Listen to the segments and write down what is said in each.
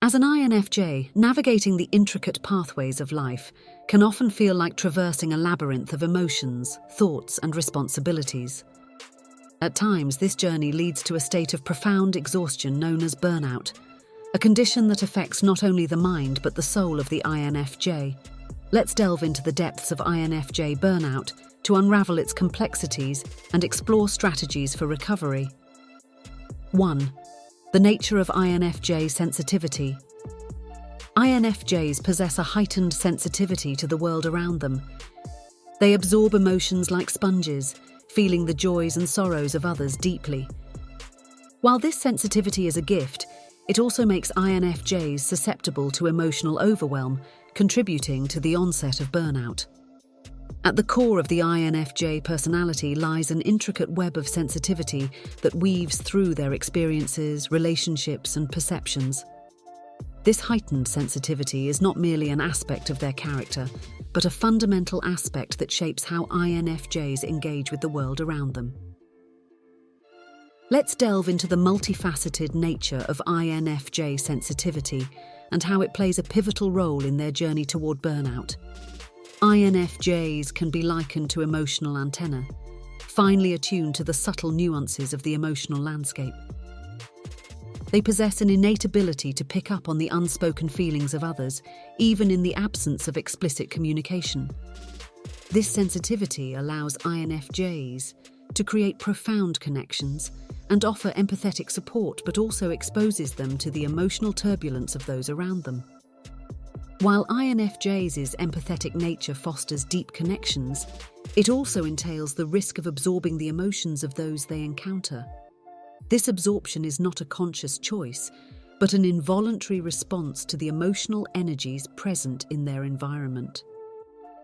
As an INFJ, navigating the intricate pathways of life can often feel like traversing a labyrinth of emotions, thoughts, and responsibilities. At times, this journey leads to a state of profound exhaustion known as burnout, a condition that affects not only the mind but the soul of the INFJ. Let's delve into the depths of INFJ burnout to unravel its complexities and explore strategies for recovery. 1. The nature of INFJ sensitivity. INFJs possess a heightened sensitivity to the world around them. They absorb emotions like sponges, feeling the joys and sorrows of others deeply. While this sensitivity is a gift, it also makes INFJs susceptible to emotional overwhelm, contributing to the onset of burnout. At the core of the INFJ personality lies an intricate web of sensitivity that weaves through their experiences, relationships, and perceptions. This heightened sensitivity is not merely an aspect of their character, but a fundamental aspect that shapes how INFJs engage with the world around them. Let's delve into the multifaceted nature of INFJ sensitivity and how it plays a pivotal role in their journey toward burnout. INFJs can be likened to emotional antennae, finely attuned to the subtle nuances of the emotional landscape. They possess an innate ability to pick up on the unspoken feelings of others, even in the absence of explicit communication. This sensitivity allows INFJs to create profound connections and offer empathetic support, but also exposes them to the emotional turbulence of those around them. While INFJs' empathetic nature fosters deep connections, it also entails the risk of absorbing the emotions of those they encounter. This absorption is not a conscious choice, but an involuntary response to the emotional energies present in their environment.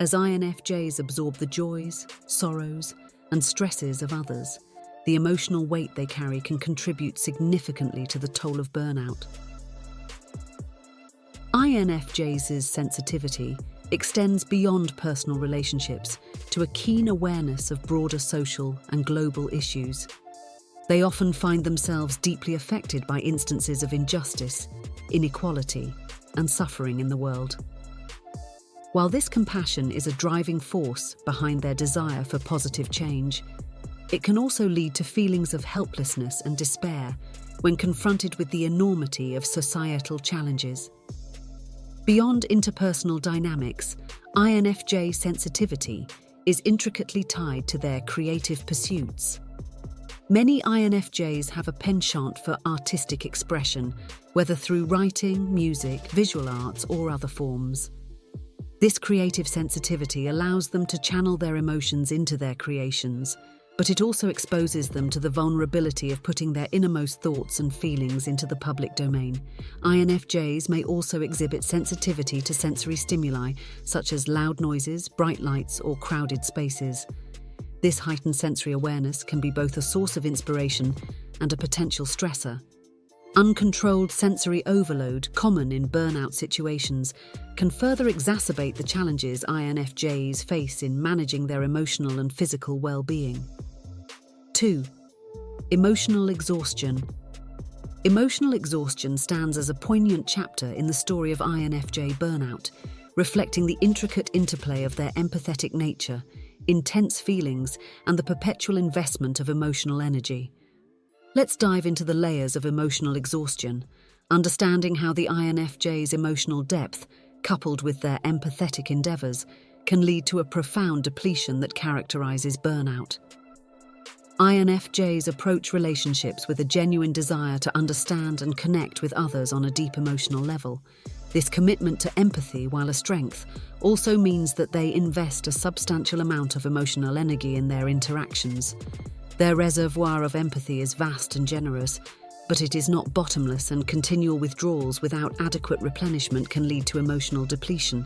As INFJs absorb the joys, sorrows, and stresses of others, the emotional weight they carry can contribute significantly to the toll of burnout. INFJs' sensitivity extends beyond personal relationships to a keen awareness of broader social and global issues. They often find themselves deeply affected by instances of injustice, inequality, and suffering in the world. While this compassion is a driving force behind their desire for positive change, it can also lead to feelings of helplessness and despair when confronted with the enormity of societal challenges. Beyond interpersonal dynamics, INFJ sensitivity is intricately tied to their creative pursuits. Many INFJs have a penchant for artistic expression, whether through writing, music, visual arts, or other forms. This creative sensitivity allows them to channel their emotions into their creations, but it also exposes them to the vulnerability of putting their innermost thoughts and feelings into the public domain. INFJs may also exhibit sensitivity to sensory stimuli, such as loud noises, bright lights, or crowded spaces. This heightened sensory awareness can be both a source of inspiration and a potential stressor. Uncontrolled sensory overload, common in burnout situations, can further exacerbate the challenges INFJs face in managing their emotional and physical well-being. 2. Emotional exhaustion. Emotional exhaustion stands as a poignant chapter in the story of INFJ burnout, reflecting the intricate interplay of their empathetic nature, intense feelings, and the perpetual investment of emotional energy. Let's dive into the layers of emotional exhaustion, understanding how the INFJ's emotional depth, coupled with their empathetic endeavors, can lead to a profound depletion that characterizes burnout. INFJs approach relationships with a genuine desire to understand and connect with others on a deep emotional level. This commitment to empathy, while a strength, also means that they invest a substantial amount of emotional energy in their interactions. Their reservoir of empathy is vast and generous, but it is not bottomless, and continual withdrawals without adequate replenishment can lead to emotional depletion.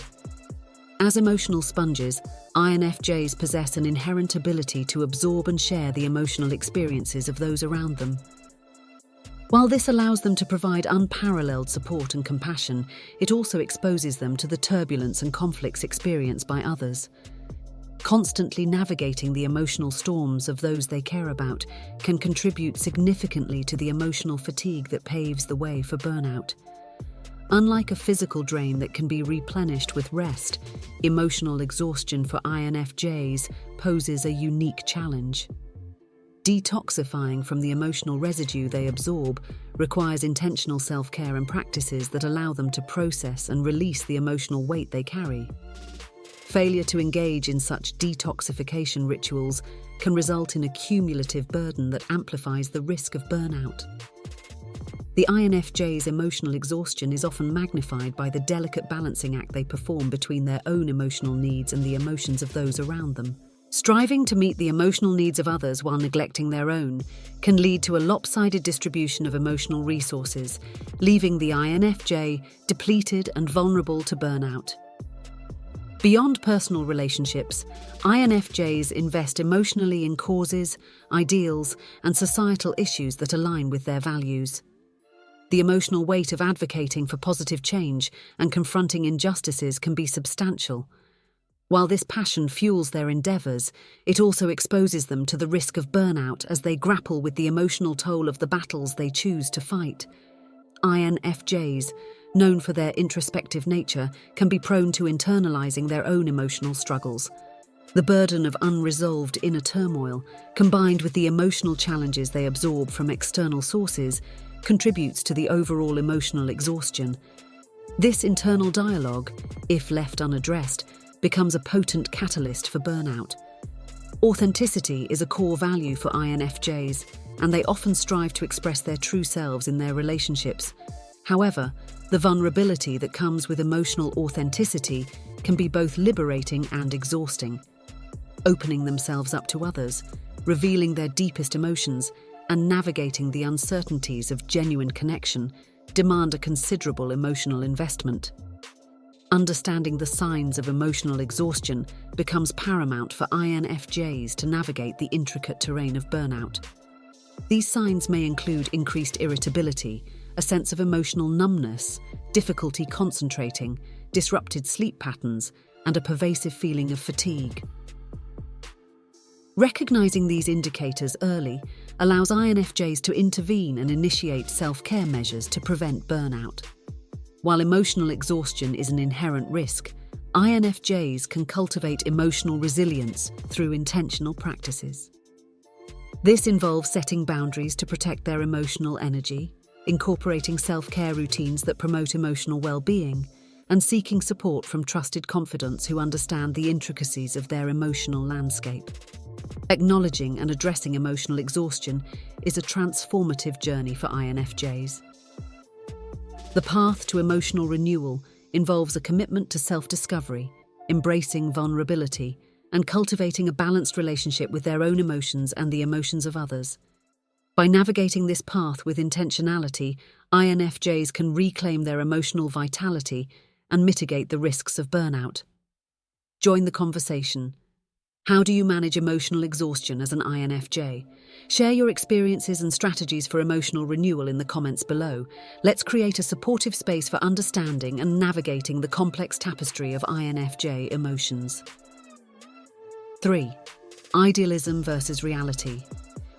As emotional sponges, INFJs possess an inherent ability to absorb and share the emotional experiences of those around them. While this allows them to provide unparalleled support and compassion, it also exposes them to the turbulence and conflicts experienced by others. Constantly navigating the emotional storms of those they care about can contribute significantly to the emotional fatigue that paves the way for burnout. Unlike a physical drain that can be replenished with rest, emotional exhaustion for INFJs poses a unique challenge. Detoxifying from the emotional residue they absorb requires intentional self-care and practices that allow them to process and release the emotional weight they carry. Failure to engage in such detoxification rituals can result in a cumulative burden that amplifies the risk of burnout. The INFJ's emotional exhaustion is often magnified by the delicate balancing act they perform between their own emotional needs and the emotions of those around them. Striving to meet the emotional needs of others while neglecting their own can lead to a lopsided distribution of emotional resources, leaving the INFJ depleted and vulnerable to burnout. Beyond personal relationships, INFJs invest emotionally in causes, ideals, and societal issues that align with their values. The emotional weight of advocating for positive change and confronting injustices can be substantial. While this passion fuels their endeavours, it also exposes them to the risk of burnout as they grapple with the emotional toll of the battles they choose to fight. INFJs, known for their introspective nature, can be prone to internalising their own emotional struggles. The burden of unresolved inner turmoil, combined with the emotional challenges they absorb from external sources, contributes to the overall emotional exhaustion. This internal dialogue, if left unaddressed, becomes a potent catalyst for burnout. Authenticity is a core value for INFJs, and they often strive to express their true selves in their relationships. However, the vulnerability that comes with emotional authenticity can be both liberating and exhausting. Opening themselves up to others, revealing their deepest emotions, and navigating the uncertainties of genuine connection demand a considerable emotional investment. Understanding the signs of emotional exhaustion becomes paramount for INFJs to navigate the intricate terrain of burnout. These signs may include increased irritability, a sense of emotional numbness, difficulty concentrating, disrupted sleep patterns, and a pervasive feeling of fatigue. Recognizing these indicators early allows INFJs to intervene and initiate self-care measures to prevent burnout. While emotional exhaustion is an inherent risk, INFJs can cultivate emotional resilience through intentional practices. This involves setting boundaries to protect their emotional energy, incorporating self-care routines that promote emotional well-being, and seeking support from trusted confidants who understand the intricacies of their emotional landscape. Acknowledging and addressing emotional exhaustion is a transformative journey for INFJs. The path to emotional renewal involves a commitment to self-discovery, embracing vulnerability, and cultivating a balanced relationship with their own emotions and the emotions of others. By navigating this path with intentionality, INFJs can reclaim their emotional vitality and mitigate the risks of burnout. Join the conversation. How do you manage emotional exhaustion as an INFJ? Share your experiences and strategies for emotional renewal in the comments below. Let's create a supportive space for understanding and navigating the complex tapestry of INFJ emotions. 3. Idealism versus reality.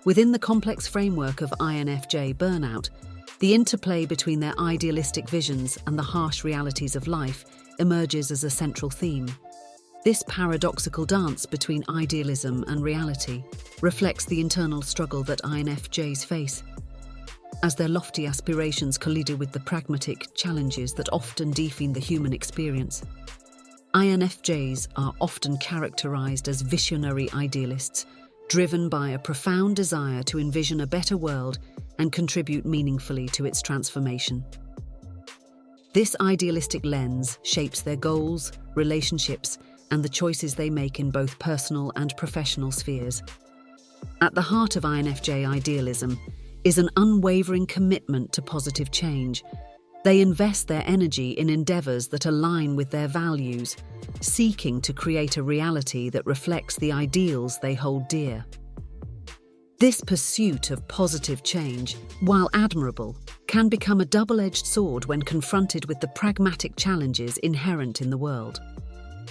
Within the complex framework of INFJ burnout, the interplay between their idealistic visions and the harsh realities of life emerges as a central theme. This paradoxical dance between idealism and reality reflects the internal struggle that INFJs face, as their lofty aspirations collide with the pragmatic challenges that often define the human experience. INFJs are often characterized as visionary idealists, driven by a profound desire to envision a better world and contribute meaningfully to its transformation. This idealistic lens shapes their goals, relationships, and the choices they make in both personal and professional spheres. At the heart of INFJ idealism is an unwavering commitment to positive change. They invest their energy in endeavours that align with their values, seeking to create a reality that reflects the ideals they hold dear. This pursuit of positive change, while admirable, can become a double-edged sword when confronted with the pragmatic challenges inherent in the world.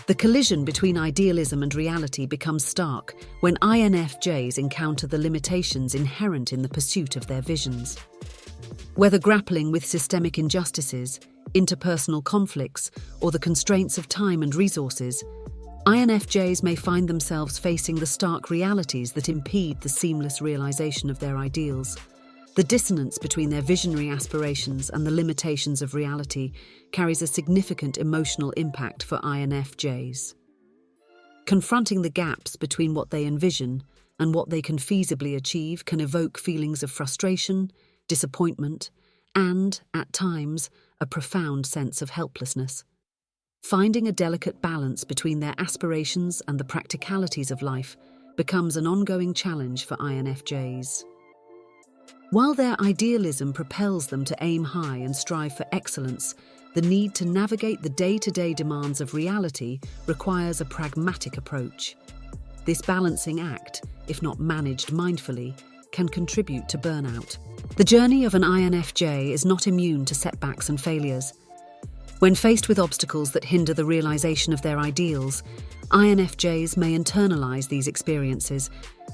The collision between idealism and reality becomes stark when INFJs encounter the limitations inherent in the pursuit of their visions. Whether grappling with systemic injustices, interpersonal conflicts, or the constraints of time and resources, INFJs may find themselves facing the stark realities that impede the seamless realization of their ideals. The dissonance between their visionary aspirations and the limitations of reality carries a significant emotional impact for INFJs. Confronting the gaps between what they envision and what they can feasibly achieve can evoke feelings of frustration, disappointment, and, at times, a profound sense of helplessness. Finding a delicate balance between their aspirations and the practicalities of life becomes an ongoing challenge for INFJs. While their idealism propels them to aim high and strive for excellence, the need to navigate the day-to-day demands of reality requires a pragmatic approach. This balancing act, if not managed mindfully, can contribute to burnout. The journey of an INFJ is not immune to setbacks and failures. When faced with obstacles that hinder the realization of their ideals, INFJs may internalize these experiences,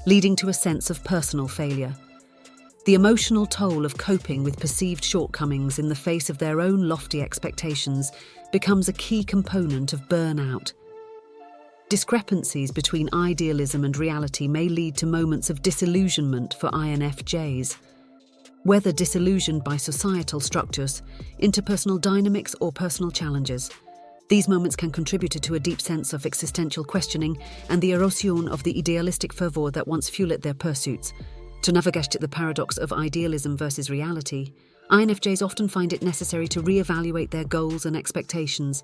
leading to a sense of personal failure. The emotional toll of coping with perceived shortcomings in the face of their own lofty expectations becomes a key component of burnout. Discrepancies between idealism and reality may lead to moments of disillusionment for INFJs. Whether disillusioned by societal structures, interpersonal dynamics, or personal challenges, these moments can contribute to a deep sense of existential questioning and the erosion of the idealistic fervor that once fueled their pursuits. To navigate the paradox of idealism versus reality, INFJs often find it necessary to re-evaluate their goals and expectations.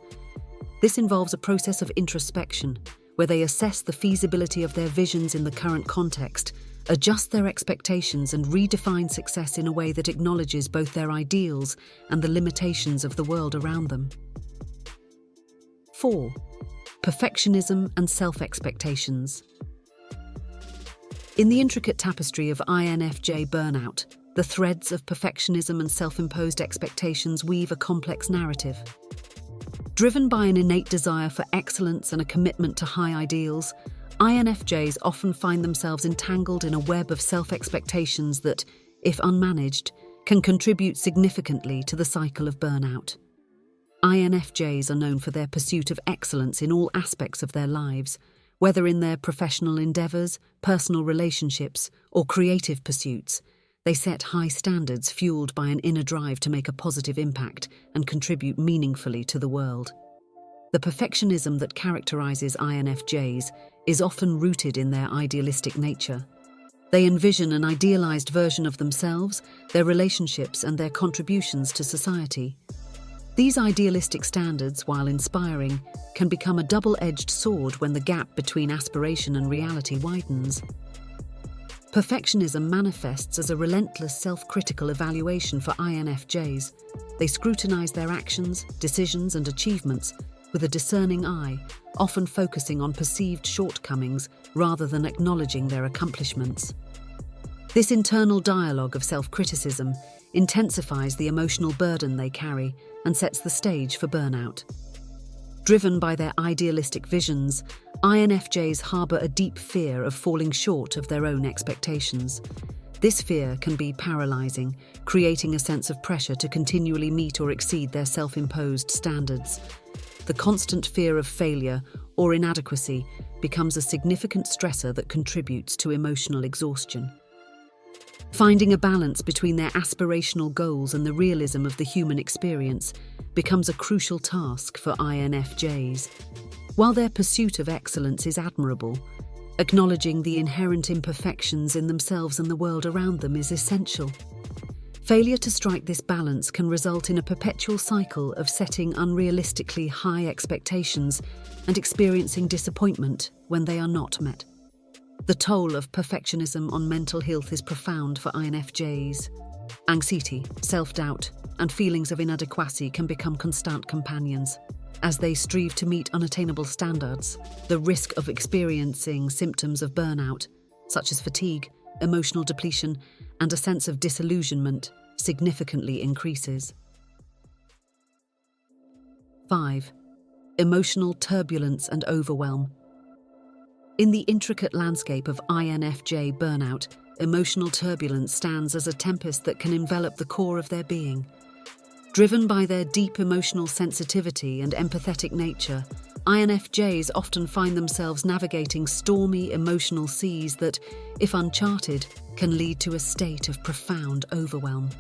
This involves a process of introspection, where they assess the feasibility of their visions in the current context, adjust their expectations, and redefine success in a way that acknowledges both their ideals and the limitations of the world around them. 4. Perfectionism and self-expectations. In the intricate tapestry of INFJ burnout, the threads of perfectionism and self-imposed expectations weave a complex narrative. Driven by an innate desire for excellence and a commitment to high ideals, INFJs often find themselves entangled in a web of self-expectations that, if unmanaged, can contribute significantly to the cycle of burnout. INFJs are known for their pursuit of excellence in all aspects of their lives, whether in their professional endeavors, personal relationships, or creative pursuits. They set high standards fueled by an inner drive to make a positive impact and contribute meaningfully to the world. The perfectionism that characterizes INFJs is often rooted in their idealistic nature. They envision an idealized version of themselves, their relationships, and their contributions to society. These idealistic standards, while inspiring, can become a double-edged sword when the gap between aspiration and reality widens. Perfectionism manifests as a relentless self-critical evaluation for INFJs. They scrutinize their actions, decisions, and achievements with a discerning eye, often focusing on perceived shortcomings rather than acknowledging their accomplishments. This internal dialogue of self-criticism intensifies the emotional burden they carry and sets the stage for burnout. Driven by their idealistic visions, INFJs harbor a deep fear of falling short of their own expectations. This fear can be paralyzing, creating a sense of pressure to continually meet or exceed their self-imposed standards. The constant fear of failure or inadequacy becomes a significant stressor that contributes to emotional exhaustion. Finding a balance between their aspirational goals and the realism of the human experience becomes a crucial task for INFJs. While their pursuit of excellence is admirable, acknowledging the inherent imperfections in themselves and the world around them is essential. Failure to strike this balance can result in a perpetual cycle of setting unrealistically high expectations and experiencing disappointment when they are not met. The toll of perfectionism on mental health is profound for INFJs. Anxiety, self-doubt, and feelings of inadequacy can become constant companions. As they strive to meet unattainable standards, the risk of experiencing symptoms of burnout, such as fatigue, emotional depletion, and a sense of disillusionment, significantly increases. 5. Emotional turbulence and overwhelm. In the intricate landscape of INFJ burnout, emotional turbulence stands as a tempest that can envelop the core of their being. Driven by their deep emotional sensitivity and empathetic nature, INFJs often find themselves navigating stormy emotional seas that, if uncharted, can lead to a state of profound overwhelm.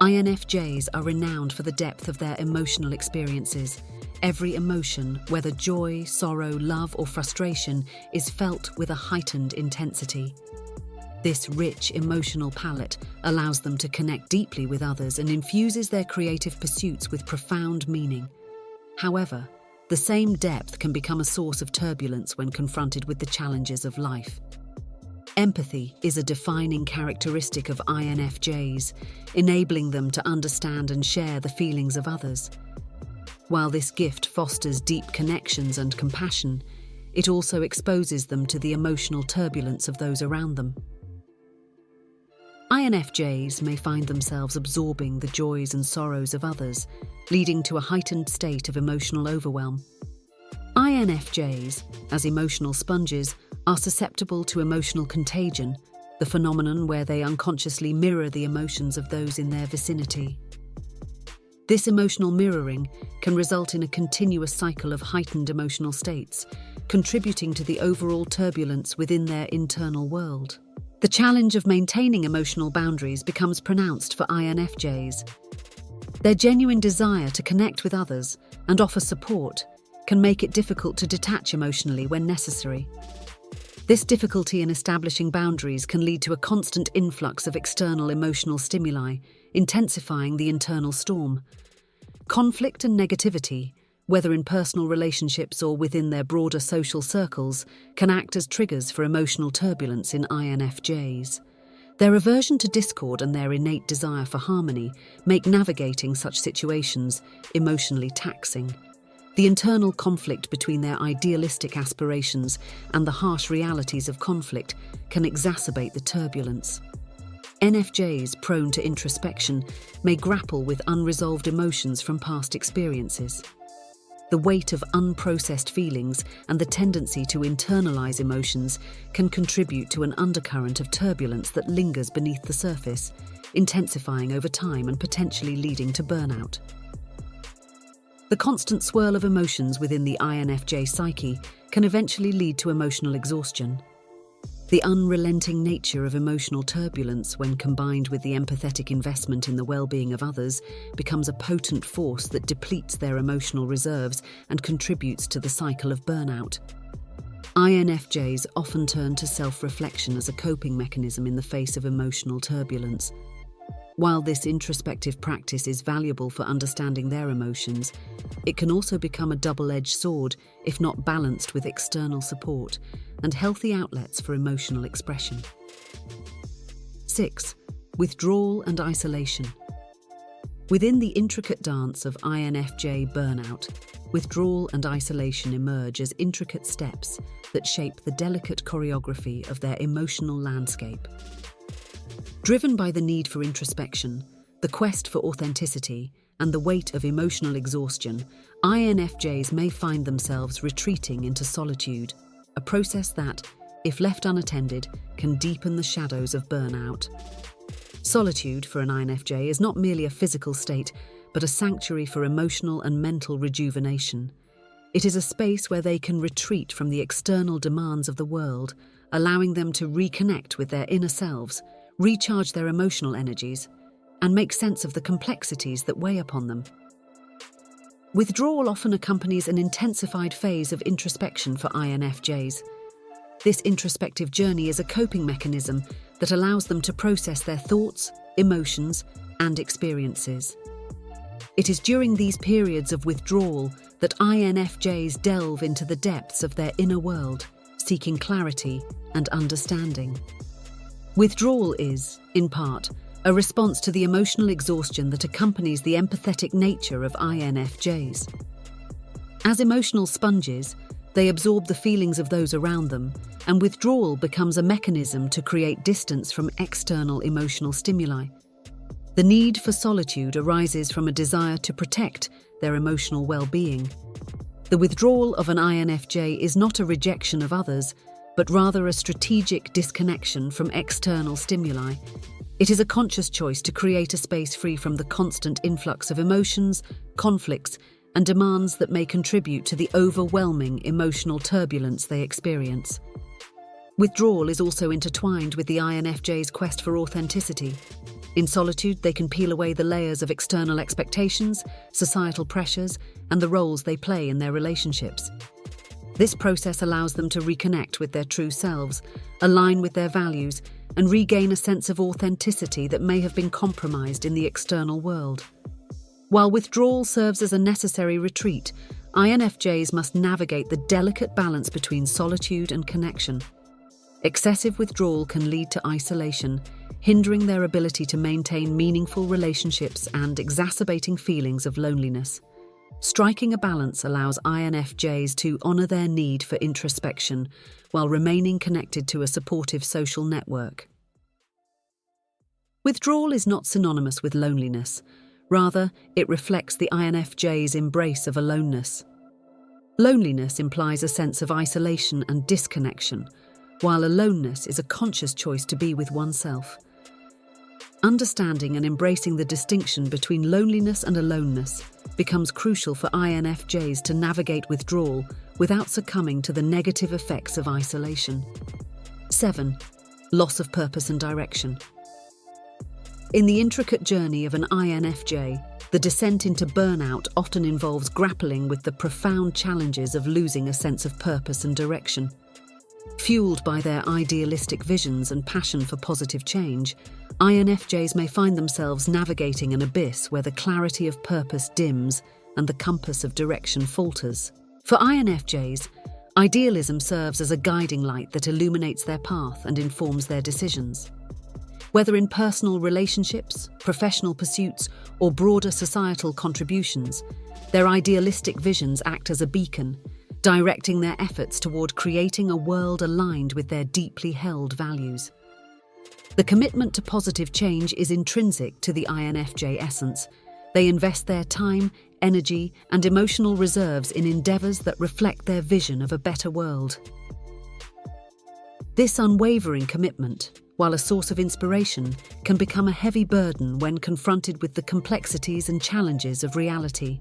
INFJs are renowned for the depth of their emotional experiences. Every emotion, whether joy, sorrow, love, or frustration, is felt with a heightened intensity. This rich emotional palette allows them to connect deeply with others and infuses their creative pursuits with profound meaning. However, the same depth can become a source of turbulence when confronted with the challenges of life. Empathy is a defining characteristic of INFJs, enabling them to understand and share the feelings of others. While this gift fosters deep connections and compassion, it also exposes them to the emotional turbulence of those around them. INFJs may find themselves absorbing the joys and sorrows of others, leading to a heightened state of emotional overwhelm. INFJs, as emotional sponges, are susceptible to emotional contagion, the phenomenon where they unconsciously mirror the emotions of those in their vicinity. This emotional mirroring can result in a continuous cycle of heightened emotional states, contributing to the overall turbulence within their internal world. The challenge of maintaining emotional boundaries becomes pronounced for INFJs. Their genuine desire to connect with others and offer support can make it difficult to detach emotionally when necessary. This difficulty in establishing boundaries can lead to a constant influx of external emotional stimuli, intensifying the internal storm. Conflict and negativity, whether in personal relationships or within their broader social circles, can act as triggers for emotional turbulence in INFJs. Their aversion to discord and their innate desire for harmony make navigating such situations emotionally taxing. The internal conflict between their idealistic aspirations and the harsh realities of conflict can exacerbate the turbulence. NFJs prone to introspection may grapple with unresolved emotions from past experiences. The weight of unprocessed feelings and the tendency to internalize emotions can contribute to an undercurrent of turbulence that lingers beneath the surface, intensifying over time and potentially leading to burnout. The constant swirl of emotions within the INFJ psyche can eventually lead to emotional exhaustion. The unrelenting nature of emotional turbulence, when combined with the empathetic investment in the well-being of others, becomes a potent force that depletes their emotional reserves and contributes to the cycle of burnout. INFJs often turn to self-reflection as a coping mechanism in the face of emotional turbulence. While this introspective practice is valuable for understanding their emotions, it can also become a double-edged sword if not balanced with external support and healthy outlets for emotional expression. 6. Withdrawal and isolation. Within the intricate dance of INFJ burnout, withdrawal and isolation emerge as intricate steps that shape the delicate choreography of their emotional landscape. Driven by the need for introspection, the quest for authenticity, and the weight of emotional exhaustion, INFJs may find themselves retreating into solitude, a process that, if left unattended, can deepen the shadows of burnout. Solitude for an INFJ is not merely a physical state, but a sanctuary for emotional and mental rejuvenation. It is a space where they can retreat from the external demands of the world, allowing them to reconnect with their inner selves, recharge their emotional energies, and make sense of the complexities that weigh upon them. Withdrawal often accompanies an intensified phase of introspection for INFJs. This introspective journey is a coping mechanism that allows them to process their thoughts, emotions, and experiences. It is during these periods of withdrawal that INFJs delve into the depths of their inner world, seeking clarity and understanding. Withdrawal is, in part, a response to the emotional exhaustion that accompanies the empathetic nature of INFJs. As emotional sponges, they absorb the feelings of those around them, and withdrawal becomes a mechanism to create distance from external emotional stimuli. The need for solitude arises from a desire to protect their emotional well-being. The withdrawal of an INFJ is not a rejection of others, but rather a strategic disconnection from external stimuli. It is a conscious choice to create a space free from the constant influx of emotions, conflicts, and demands that may contribute to the overwhelming emotional turbulence they experience. Withdrawal is also intertwined with the INFJ's quest for authenticity. In solitude, they can peel away the layers of external expectations, societal pressures, and the roles they play in their relationships. This process allows them to reconnect with their true selves, align with their values, and regain a sense of authenticity that may have been compromised in the external world. While withdrawal serves as a necessary retreat, INFJs must navigate the delicate balance between solitude and connection. Excessive withdrawal can lead to isolation, hindering their ability to maintain meaningful relationships and exacerbating feelings of loneliness. Striking a balance allows INFJs to honor their need for introspection while remaining connected to a supportive social network. Withdrawal is not synonymous with loneliness. Rather, it reflects the INFJ's embrace of aloneness. Loneliness implies a sense of isolation and disconnection, while aloneness is a conscious choice to be with oneself. Understanding and embracing the distinction between loneliness and aloneness becomes crucial for INFJs to navigate withdrawal without succumbing to the negative effects of isolation. 7. Loss of purpose and direction. In the intricate journey of an INFJ, the descent into burnout often involves grappling with the profound challenges of losing a sense of purpose and direction. Fueled by their idealistic visions and passion for positive change, INFJs may find themselves navigating an abyss where the clarity of purpose dims and the compass of direction falters. For INFJs, idealism serves as a guiding light that illuminates their path and informs their decisions. Whether in personal relationships, professional pursuits, or broader societal contributions, their idealistic visions act as a beacon, directing their efforts toward creating a world aligned with their deeply held values. The commitment to positive change is intrinsic to the INFJ essence. They invest their time, energy, and emotional reserves in endeavors that reflect their vision of a better world. This unwavering commitment, while a source of inspiration, can become a heavy burden when confronted with the complexities and challenges of reality.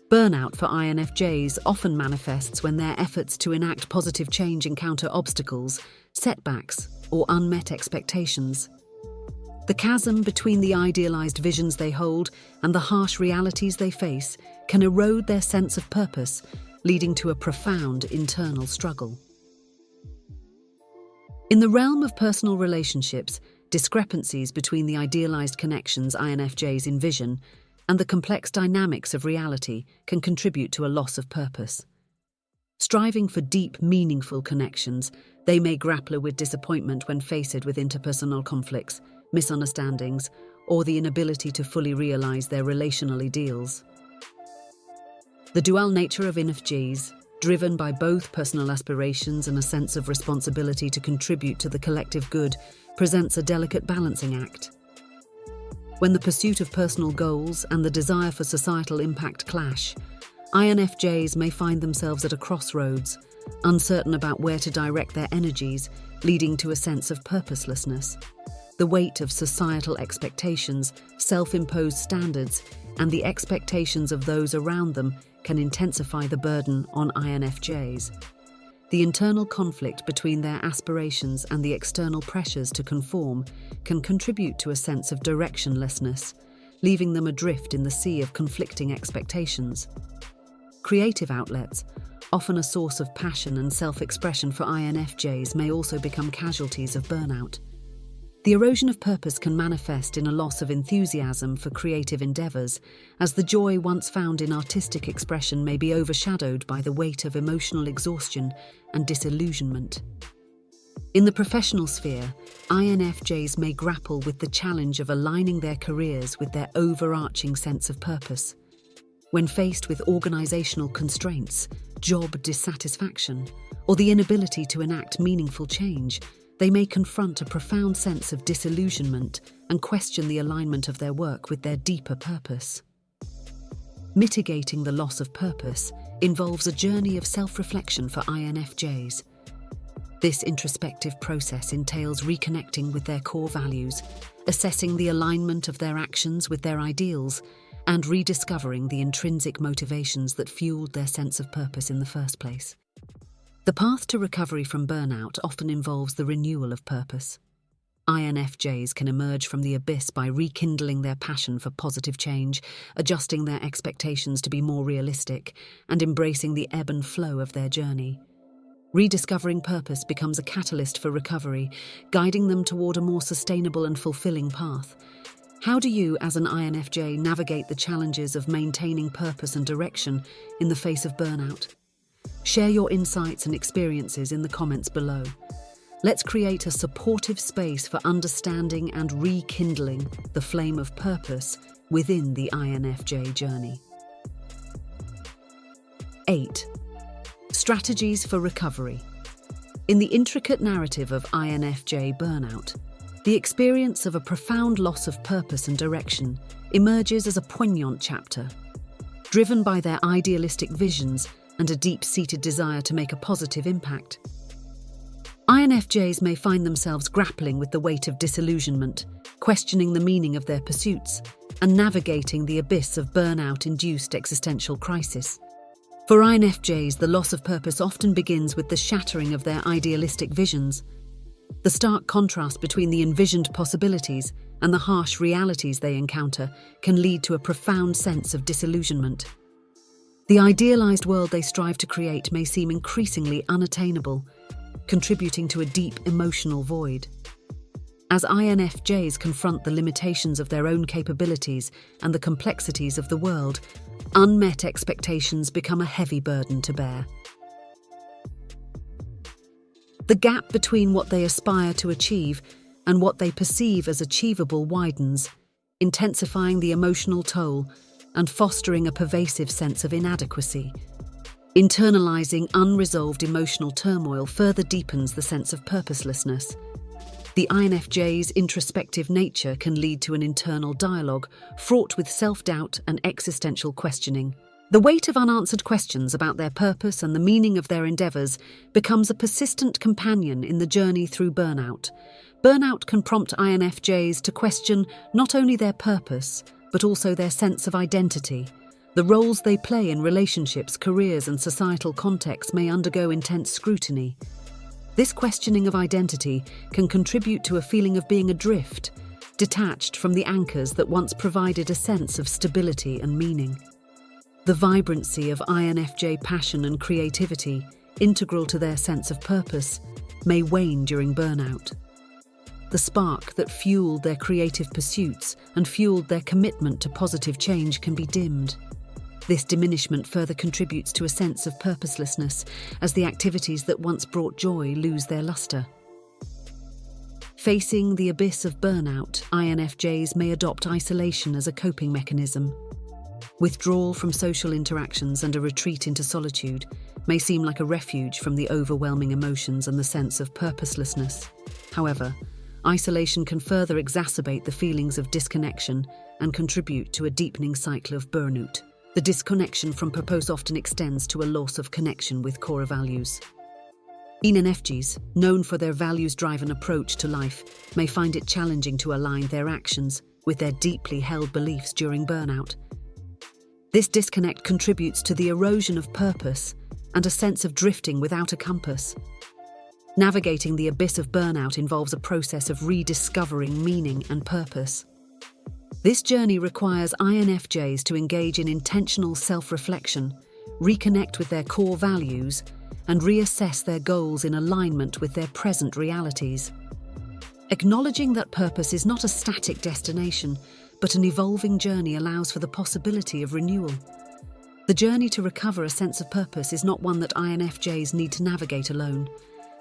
Burnout for INFJs often manifests when their efforts to enact positive change encounter obstacles, setbacks, or unmet expectations. The chasm between the idealized visions they hold and the harsh realities they face can erode their sense of purpose, leading to a profound internal struggle. In the realm of personal relationships, discrepancies between the idealized connections INFJs envision and the complex dynamics of reality can contribute to a loss of purpose. Striving for deep, meaningful connections, they may grapple with disappointment when faced with interpersonal conflicts, misunderstandings, or the inability to fully realize their relational ideals. The dual nature of INFJs, driven by both personal aspirations and a sense of responsibility to contribute to the collective good, presents a delicate balancing act. When the pursuit of personal goals and the desire for societal impact clash, INFJs may find themselves at a crossroads, uncertain about where to direct their energies, leading to a sense of purposelessness. The weight of societal expectations, self-imposed standards, and the expectations of those around them can intensify the burden on INFJs. The internal conflict between their aspirations and the external pressures to conform can contribute to a sense of directionlessness, leaving them adrift in the sea of conflicting expectations. Creative outlets, often a source of passion and self-expression for INFJs, may also become casualties of burnout. The erosion of purpose can manifest in a loss of enthusiasm for creative endeavors, as the joy once found in artistic expression may be overshadowed by the weight of emotional exhaustion and disillusionment. In the professional sphere, INFJs may grapple with the challenge of aligning their careers with their overarching sense of purpose. When faced with organizational constraints, job dissatisfaction, or the inability to enact meaningful change, they may confront a profound sense of disillusionment and question the alignment of their work with their deeper purpose. Mitigating the loss of purpose involves a journey of self-reflection for INFJs. This introspective process entails reconnecting with their core values, assessing the alignment of their actions with their ideals, and rediscovering the intrinsic motivations that fueled their sense of purpose in the first place. The path to recovery from burnout often involves the renewal of purpose. INFJs can emerge from the abyss by rekindling their passion for positive change, adjusting their expectations to be more realistic, and embracing the ebb and flow of their journey. Rediscovering purpose becomes a catalyst for recovery, guiding them toward a more sustainable and fulfilling path. How do you, as an INFJ, navigate the challenges of maintaining purpose and direction in the face of burnout? Share your insights and experiences in the comments below. Let's create a supportive space for understanding and rekindling the flame of purpose within the INFJ journey. 8. Strategies for recovery. In the intricate narrative of INFJ burnout, the experience of a profound loss of purpose and direction emerges as a poignant chapter. Driven by their idealistic visions and a deep-seated desire to make a positive impact, INFJs may find themselves grappling with the weight of disillusionment, questioning the meaning of their pursuits, and navigating the abyss of burnout-induced existential crisis. For INFJs, the loss of purpose often begins with the shattering of their idealistic visions. The stark contrast between the envisioned possibilities and the harsh realities they encounter can lead to a profound sense of disillusionment. The idealized world they strive to create may seem increasingly unattainable, contributing to a deep emotional void. As INFJs confront the limitations of their own capabilities and the complexities of the world, unmet expectations become a heavy burden to bear. The gap between what they aspire to achieve and what they perceive as achievable widens, intensifying the emotional toll and fostering a pervasive sense of inadequacy. Internalizing unresolved emotional turmoil further deepens the sense of purposelessness. The INFJ's introspective nature can lead to an internal dialogue fraught with self-doubt and existential questioning. The weight of unanswered questions about their purpose and the meaning of their endeavors becomes a persistent companion in the journey through burnout. Burnout can prompt INFJs to question not only their purpose, but also their sense of identity. The roles they play in relationships, careers, and societal contexts may undergo intense scrutiny. This questioning of identity can contribute to a feeling of being adrift, detached from the anchors that once provided a sense of stability and meaning. The vibrancy of INFJ passion and creativity, integral to their sense of purpose, may wane during burnout. The spark that fueled their creative pursuits and fueled their commitment to positive change can be dimmed. This diminishment further contributes to a sense of purposelessness as the activities that once brought joy lose their luster. Facing the abyss of burnout, INFJs may adopt isolation as a coping mechanism. Withdrawal from social interactions and a retreat into solitude may seem like a refuge from the overwhelming emotions and the sense of purposelessness. However, isolation can further exacerbate the feelings of disconnection and contribute to a deepening cycle of burnout. The disconnection from purpose often extends to a loss of connection with core values. INFJs, known for their values-driven approach to life, may find it challenging to align their actions with their deeply held beliefs during burnout. This disconnect contributes to the erosion of purpose and a sense of drifting without a compass. Navigating the abyss of burnout involves a process of rediscovering meaning and purpose. This journey requires INFJs to engage in intentional self-reflection, reconnect with their core values, and reassess their goals in alignment with their present realities. Acknowledging that purpose is not a static destination, but an evolving journey allows for the possibility of renewal. The journey to recover a sense of purpose is not one that INFJs need to navigate alone.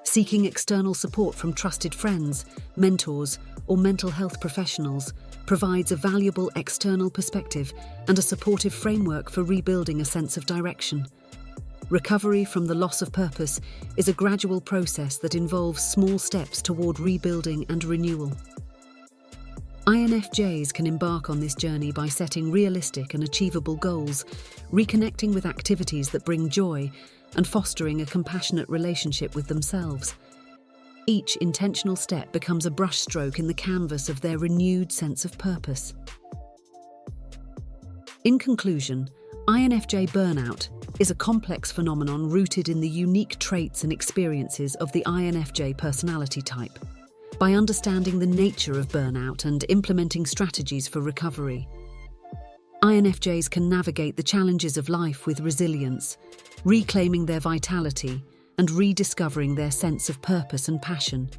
Seeking external support from trusted friends, mentors, or mental health professionals provides a valuable external perspective and a supportive framework for rebuilding a sense of direction. Recovery from the loss of purpose is a gradual process that involves small steps toward rebuilding and renewal. INFJs can embark on this journey by setting realistic and achievable goals, reconnecting with activities that bring joy, and fostering a compassionate relationship with themselves. Each intentional step becomes a brushstroke in the canvas of their renewed sense of purpose. In conclusion, INFJ burnout is a complex phenomenon rooted in the unique traits and experiences of the INFJ personality type. By understanding the nature of burnout and implementing strategies for recovery, INFJs can navigate the challenges of life with resilience, reclaiming their vitality and rediscovering their sense of purpose and passion.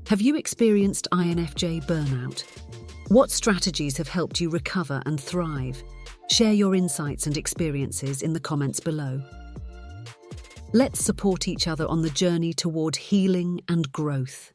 Have you experienced INFJ burnout? What strategies have helped you recover and thrive? Share your insights and experiences in the comments below. Let's support each other on the journey toward healing and growth.